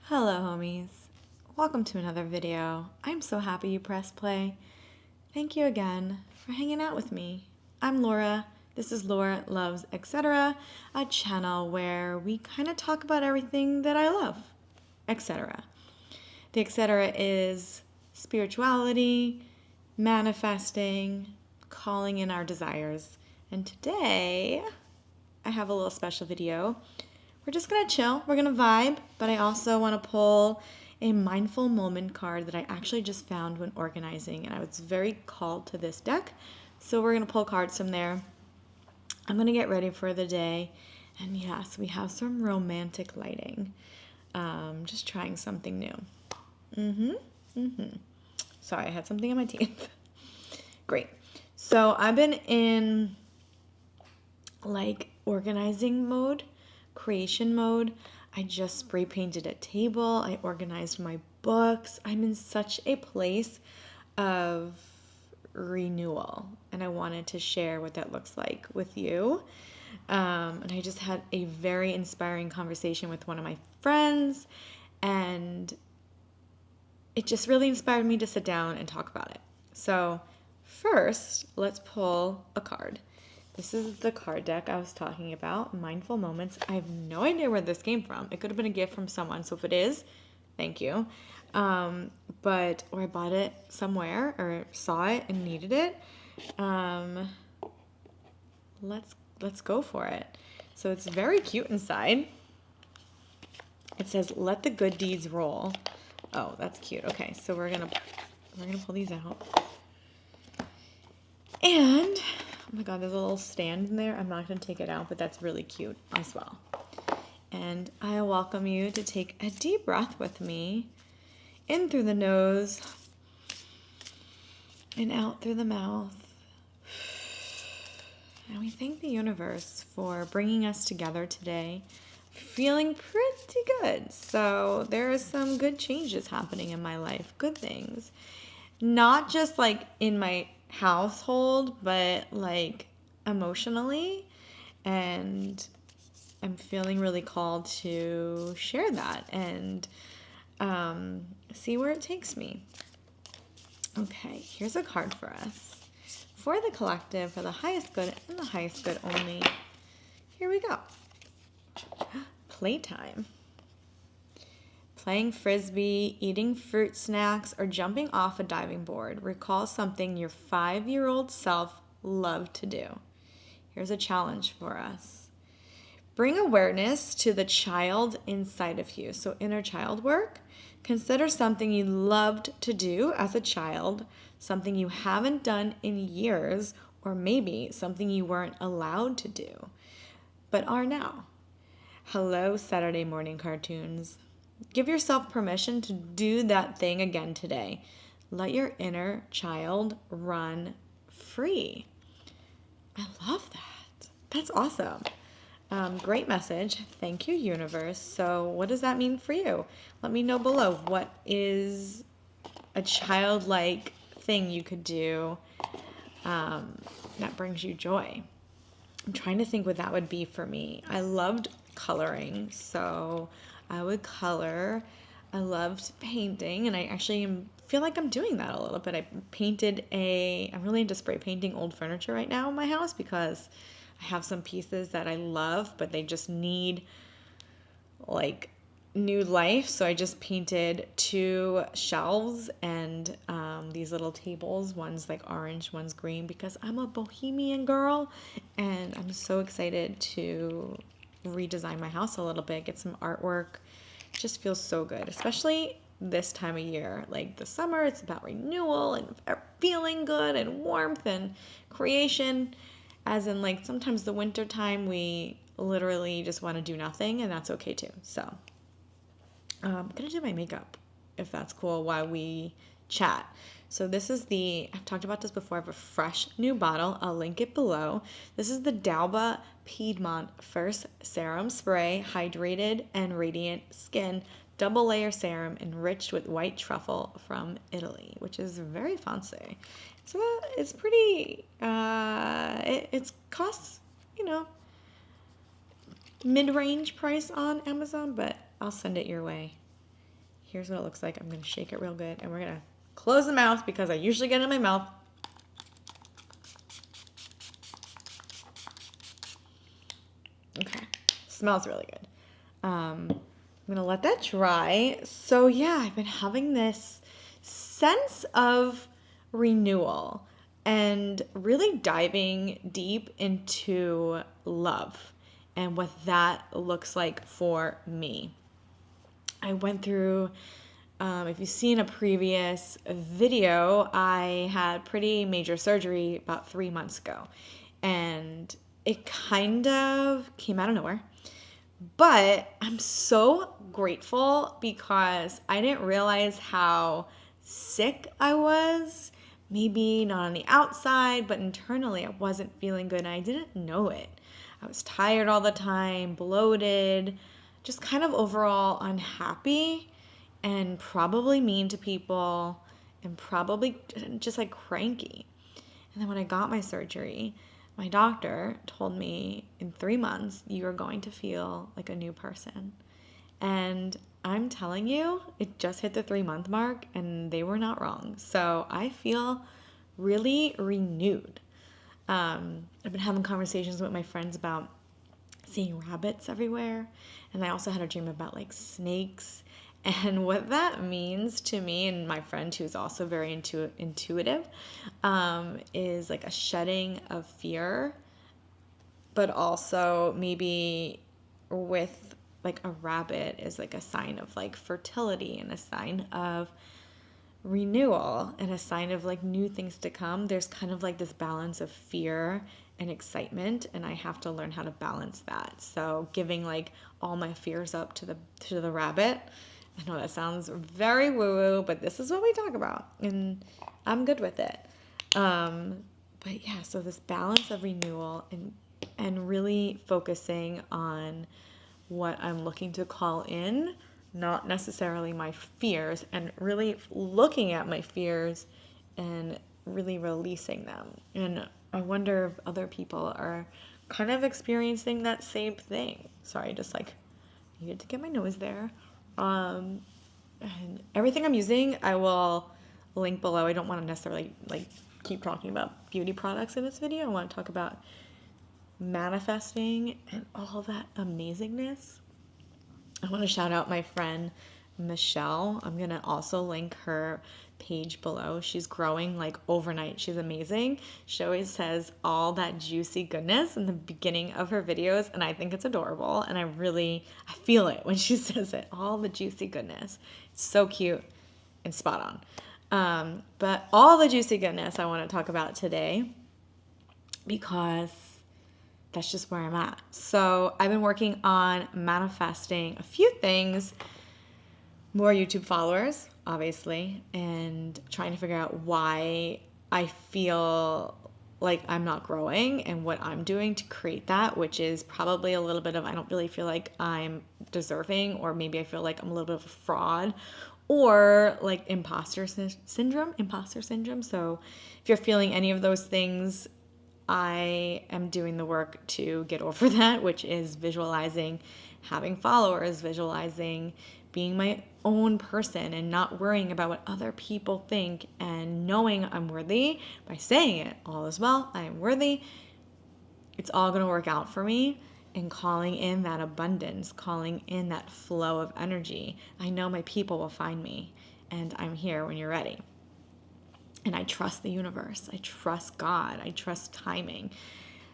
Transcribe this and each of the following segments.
Hello homies, welcome to another video. I'm so happy you pressed play. Thank you again for hanging out with me. I'm Laura, this is Laura Loves Etc., a channel where we kind of talk about everything that I love, etc. The etc. is spirituality, manifesting, calling in our desires. And today I have a little special video. We're just gonna chill, we're gonna vibe, but I also wanna pull a mindful moment card that I actually just found when organizing, and I was very called to this deck. So we're gonna pull cards from there. I'm gonna get ready for the day. And yes, we have some romantic lighting. Just trying something new. Sorry, I had something in my teeth. Great. So I've been in like organizing mode, creation mode. I just spray painted a table. I organized my books. I'm in such a place of renewal, and I wanted to share what that looks like with you. And I just had a very inspiring conversation with one of my friends, and it just really inspired me to sit down and talk about it. So first, let's pull a card. This is the card deck I was talking about, Mindful Moments. I have no idea where this came from. It could have been a gift from someone, so if it is, thank you. Or I bought it somewhere or saw it and needed it. Let's go for it. So it's very cute inside. It says, "Let the good deeds roll." Oh, that's cute. Okay, so we're gonna pull these out. And oh my god, there's a little stand in there. I'm not going to take it out, but that's really cute as well. And I welcome you to take a deep breath with me. In through the nose and out through the mouth. And we thank the universe for bringing us together today. Feeling pretty good. So there are some good changes happening in my life. Good things. Not just like in my household, but like emotionally, and I'm feeling really called to share that and see where it takes me. Okay, here's a card for us. For the collective, for the highest good and the highest good only. Here we go. Playtime. Playing frisbee, eating fruit snacks, or jumping off a diving board. Recall something your 5-year-old self loved to do. Here's a challenge for us. Bring awareness to the child inside of you. So inner child work. Consider something you loved to do as a child, something you haven't done in years, or maybe something you weren't allowed to do, but are now. Hello, Saturday morning cartoons. Give yourself permission to do that thing again today. Let your inner child run free. I love that. That's awesome. Great message. Thank you, universe. So what does that mean for you? Let me know below. What is a childlike thing you could do that brings you joy? I'm trying to think what that would be for me. I loved coloring, so I would color. I loved painting, and I actually feel like I'm doing that a little bit. I'm really into spray painting old furniture right now in my house because I have some pieces that I love, but they just need like new life. So I just painted 2 shelves and these little tables. One's like orange, one's green, because I'm a bohemian girl, and I'm so excited to redesign my house a little bit, get some artwork. It just feels so good, especially this time of year. Like the summer, it's about renewal and feeling good and warmth and creation. As in, like, sometimes the winter time we literally just want to do nothing, and that's okay too. So I'm gonna do my makeup, if that's cool, while we chat. So this is I've talked about this before. I have a fresh new bottle. I'll link it below. This is the D'Alba Piedmont First Serum Spray Hydrated and Radiant Skin Double Layer Serum enriched with white truffle from Italy, which is very fancy. So it's pretty, it costs, mid-range price on Amazon, but I'll send it your way. Here's what it looks like. I'm going to shake it real good, and we're going to close the mouth because I usually get it in my mouth. Okay, smells really good. I'm going to let that dry. So yeah, I've been having this sense of renewal and really diving deep into love and what that looks like for me. I went through, if you've seen a previous video, I had pretty major surgery about 3 months ago. And it kind of came out of nowhere. But I'm so grateful because I didn't realize how sick I was. Maybe not on the outside, but internally I wasn't feeling good and I didn't know it. I was tired all the time, bloated, just kind of overall unhappy and probably mean to people and probably just like cranky. And then when I got my surgery, my doctor told me in 3 months, you are going to feel like a new person. And I'm telling you, it just hit the 3-month mark and they were not wrong. So I feel really renewed. I've been having conversations with my friends about seeing rabbits everywhere. And I also had a dream about like snakes. And what that means to me and my friend who's also very intuitive is like a shedding of fear, but also maybe with like a rabbit is like a sign of like fertility and a sign of renewal and a sign of like new things to come. There's kind of like this balance of fear and excitement, and I have to learn how to balance that. So giving like all my fears up to the rabbit. I know that sounds very woo-woo, but this is what we talk about, and I'm good with it. But yeah, so this balance of renewal and really focusing on what I'm looking to call in, not necessarily my fears, and really looking at my fears and really releasing them. And I wonder if other people are kind of experiencing that same thing. Sorry, just like needed to get my nose there. And everything I'm using, I will link below. I don't want to necessarily like keep talking about beauty products in this video. I want to talk about manifesting and all that amazingness. I want to shout out my friend Michelle. I'm going to also link her page below. She's growing like overnight. She's amazing. She always says all that juicy goodness in the beginning of her videos, and I think it's adorable. And I feel it when she says it. All the juicy goodness. It's so cute and spot on. But all the juicy goodness I want to talk about today because that's just where I'm at. So I've been working on manifesting a few things, more YouTube followers, obviously, and trying to figure out why I feel like I'm not growing and what I'm doing to create that, which is probably a little bit of I don't really feel like I'm deserving, or maybe I feel like I'm a little bit of a fraud, or like imposter syndrome. So if you're feeling any of those things, I am doing the work to get over that, which is visualizing having followers, visualizing being my own person and not worrying about what other people think, and knowing I'm worthy by saying it. All is well, I am worthy. It's all going to work out for me, and calling in that abundance, calling in that flow of energy. I know my people will find me, and I'm here when you're ready. And I trust the universe. I trust God. I trust timing.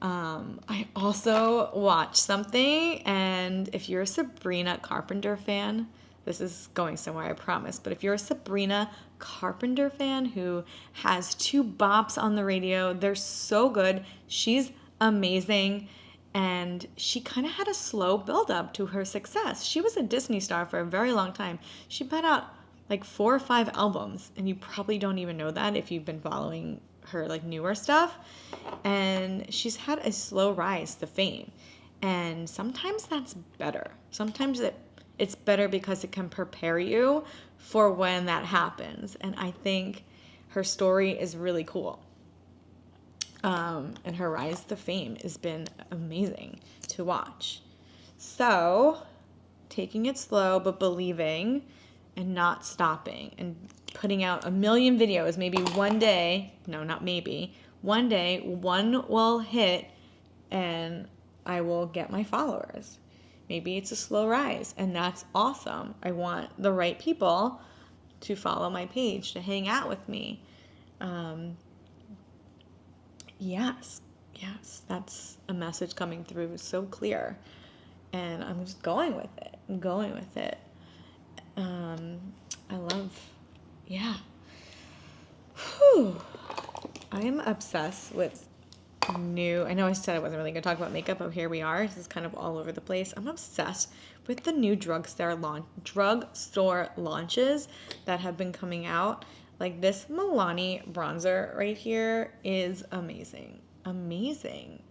I also watched something, and if you're a Sabrina Carpenter fan, this is going somewhere, I promise. But if you're a Sabrina Carpenter fan who has 2 bops on the radio, they're so good. She's amazing. And she kind of had a slow build up to her success. She was a Disney star for a very long time. She put out like 4 or 5 albums, and you probably don't even know that if you've been following her like newer stuff. And she's had a slow rise to fame, and sometimes that's better. Sometimes it's better because it can prepare you for when that happens. And I think her story is really cool. And her rise to fame has been amazing to watch. So taking it slow but believing and not stopping and putting out a million videos. Maybe one day, no, not maybe, one day one will hit and I will get my followers. Maybe it's a slow rise, and that's awesome. I want the right people to follow my page, to hang out with me. Yes, that's a message coming through so clear. And I'm just going with it. I'm going with it. I love, yeah. Whew. I'm obsessed with I know I said I wasn't really going to talk about makeup, but here we are. This is kind of all over the place. I'm obsessed with the new drugstore launches that have been coming out. Like this Milani bronzer right here is amazing. Amazing.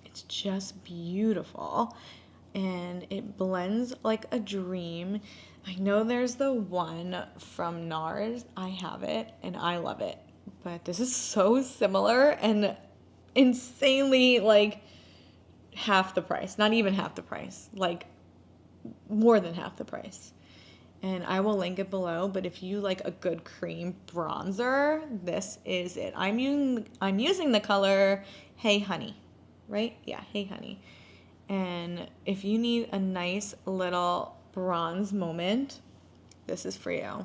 It's just beautiful. And it blends like a dream. I know there's the one from NARS. I have it and I love it. But this is so similar and insanely like half the price. Not even half the price. Like more than half the price. And I will link it below, but if you like a good cream bronzer, this is it. I'm using the color Hey Honey, right? Yeah, Hey Honey. And if you need a nice little bronze moment, this is for you.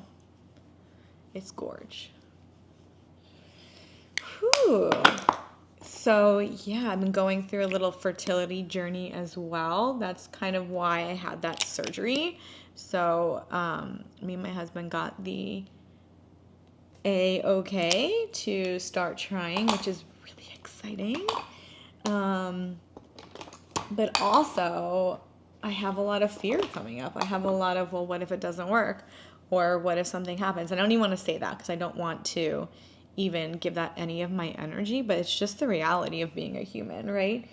It's gorge. Whew. So yeah, I've been going through a little fertility journey as well. That's kind of why I had that surgery. So me and my husband got the A-OK to start trying, which is really exciting. But also, I have a lot of fear coming up. I have a lot of, well, what if it doesn't work? Or what if something happens? I don't even want to say that because I don't want to even give that any of my energy, but it's just the reality of being a human, right?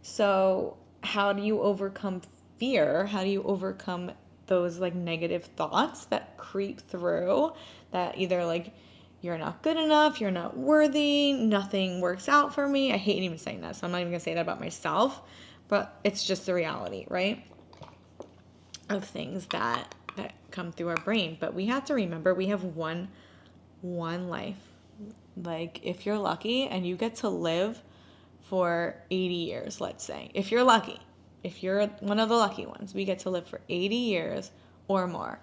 So how do you overcome fear? How do you overcome those like negative thoughts that creep through that either like you're not good enough, you're not worthy, nothing works out for me? I hate even saying that, so I'm not even gonna say that about myself, but it's just the reality, right? Of things that come through our brain. But we have to remember we have one life. Like if you're lucky and you get to live for 80 years, let's say. If you're lucky, if you're one of the lucky ones, we get to live for 80 years or more.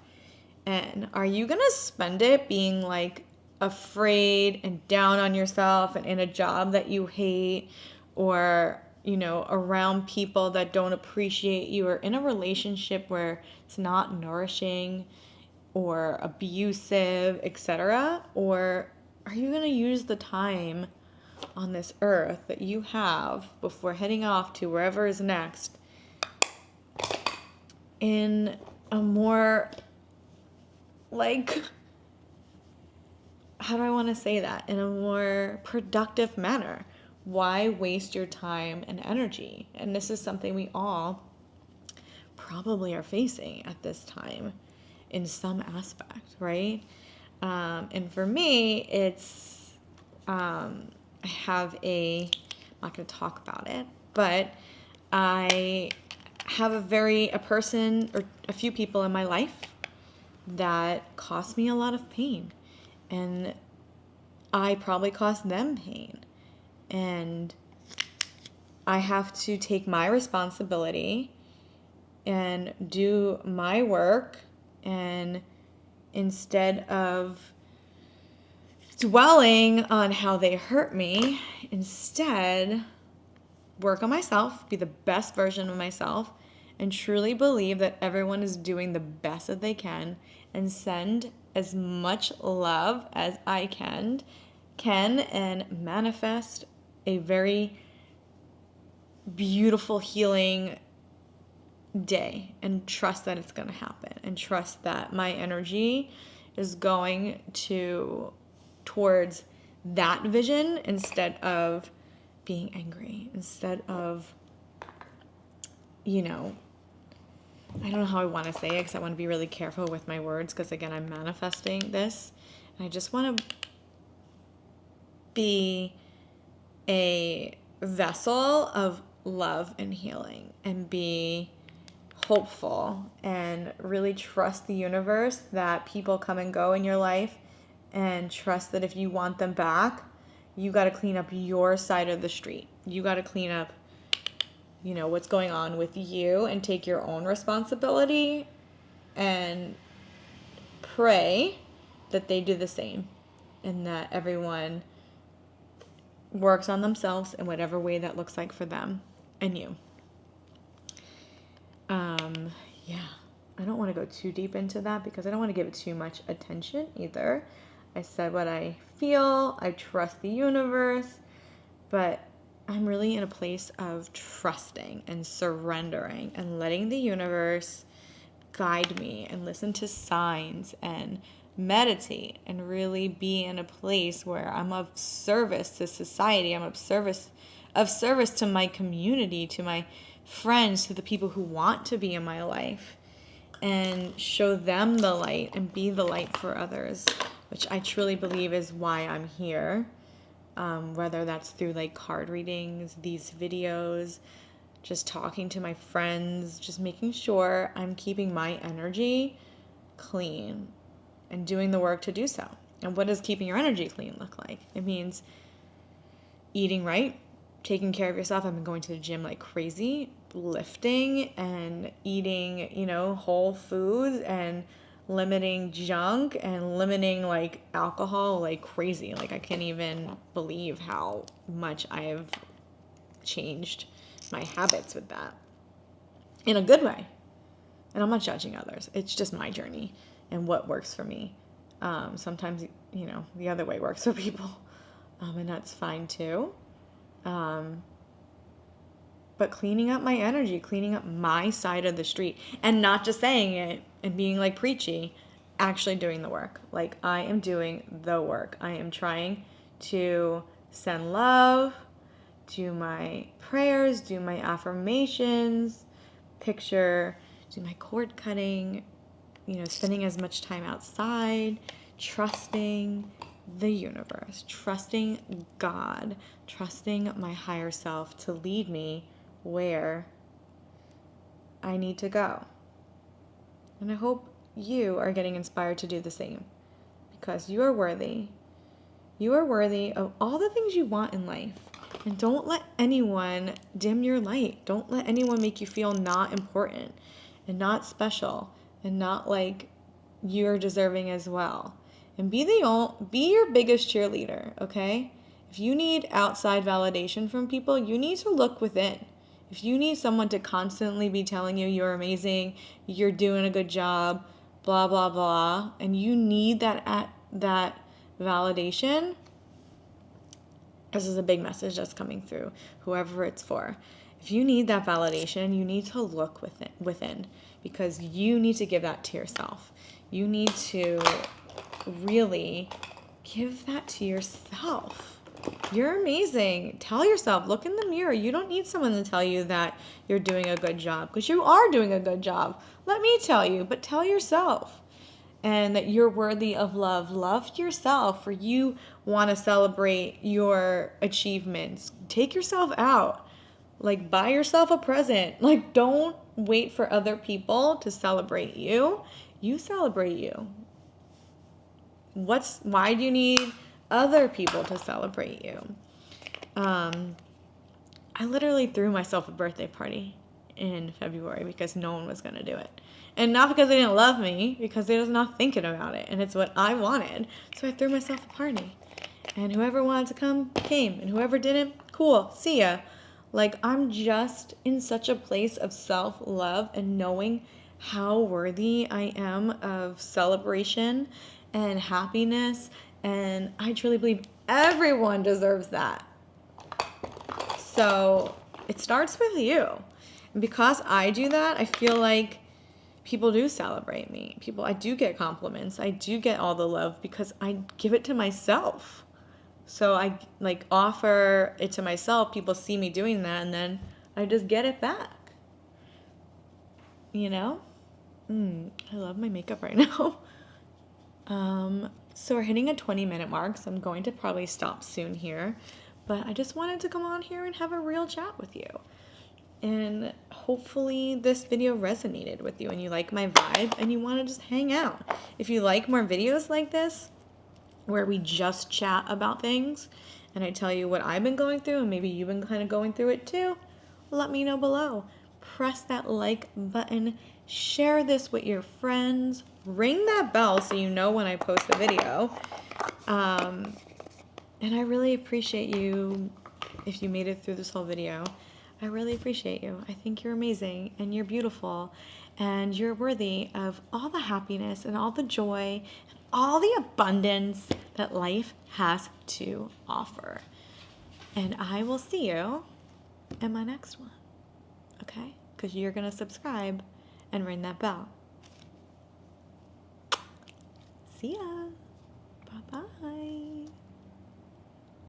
And are you going to spend it being like afraid and down on yourself and in a job that you hate, or, you know, around people that don't appreciate you, or in a relationship where it's not nourishing or abusive, etc.? Or are you going to use the time on this earth that you have before heading off to wherever is next in a more, like, how do I want to say that? In a more productive manner? Why waste your time and energy? And this is something we all probably are facing at this time in some aspect, right? And for me, it's, I have I'm not going to talk about it, but I have a person or a few people in my life that cost me a lot of pain, and I probably cost them pain, and I have to take my responsibility and do my work, and instead of dwelling on how they hurt me, instead work on myself, be the best version of myself, and truly believe that everyone is doing the best that they can, and send as much love as I can and manifest a very beautiful healing day, and trust that it's going to happen, and trust that my energy is going towards that vision instead of being angry, instead of, you know, I don't know how I want to say it because I want to be really careful with my words, because again, I'm manifesting this, and I just want to be a vessel of love and healing, and be hopeful and really trust the universe that people come and go in your life, and trust that if you want them back, you got to clean up your side of the street. You got to clean up, what's going on with you and take your own responsibility and pray that they do the same and that everyone works on themselves in whatever way that looks like for them and you. Yeah, I don't want to go too deep into that because I don't want to give it too much attention either. I said what I feel. I trust the universe, but I'm really in a place of trusting and surrendering and letting the universe guide me and listen to signs and meditate and really be in a place where I'm of service to society. I'm of service to my community, to my friends, to the people who want to be in my life, and show them the light and be the light for others, which I truly believe is why I'm here. Whether that's through like card readings, these videos, just talking to my friends, just making sure I'm keeping my energy clean and doing the work to do so. And what does keeping your energy clean look like? It means eating right, taking care of yourself. I've been going to the gym like crazy, lifting and eating, whole foods and limiting junk and limiting like alcohol like crazy. Like I can't even believe how much I've changed my habits with that in a good way. And I'm not judging others. It's just my journey and what works for me. Sometimes, the other way works for people. And that's fine too. But cleaning up my energy, cleaning up my side of the street, and not just saying it and being like preachy, actually doing the work. Like I am doing the work. I am trying to send love, do my prayers, do my affirmations, do my cord cutting, spending as much time outside, trusting the universe, trusting God, trusting my higher self to lead me where I need to go. And I hope you are getting inspired to do the same, because you are worthy. You are worthy of all the things you want in life. And don't let anyone dim your light. Don't let anyone make you feel not important and not special and not like you're deserving as well. And be your biggest cheerleader, okay? If you need outside validation from people, you need to look within. If you need someone to constantly be telling you you're amazing, you're doing a good job, blah, blah, blah, and you need that validation, this is a big message that's coming through, whoever it's for. If you need that validation, you need to look within, because you need to give that to yourself. You need to really give that to yourself. You're amazing. Tell yourself, look in the mirror. You don't need someone to tell you that you're doing a good job, because you are doing a good job. Let me tell you, but tell yourself. And that you're worthy of love. Love yourself, for you want to celebrate your achievements. Take yourself out. Like, buy yourself a present. Like, don't wait for other people to celebrate you. You celebrate you. Why do you need other people to celebrate you? I literally threw myself a birthday party in February because no one was going to do it. And not because they didn't love me, because they was not thinking about it. And it's what I wanted. So I threw myself a party. And whoever wanted to come, came. And whoever didn't, cool, see ya. Like, I'm just in such a place of self-love and knowing how worthy I am of celebration and happiness. And I truly believe everyone deserves that. So it starts with you. And because I do that, I feel like people do celebrate me. I do get compliments. I do get all the love because I give it to myself. So I offer it to myself. People see me doing that, and then I just get it back. I love my makeup right now. So we're hitting a 20-minute mark, so I'm going to probably stop soon here. But I just wanted to come on here and have a real chat with you. And hopefully this video resonated with you and you like my vibe and you want to just hang out. If you like more videos like this, where we just chat about things and I tell you what I've been going through and maybe you've been kind of going through it too, let me know below. Press that like button, share this with your friends, ring that bell so you know when I post a video. And I really appreciate you if you made it through this whole video. I really appreciate you. I think you're amazing and you're beautiful and you're worthy of all the happiness and all the joy and all the abundance that life has to offer. And I will see you in my next one, okay? Because you're going to subscribe and ring that bell. See ya. Bye-bye.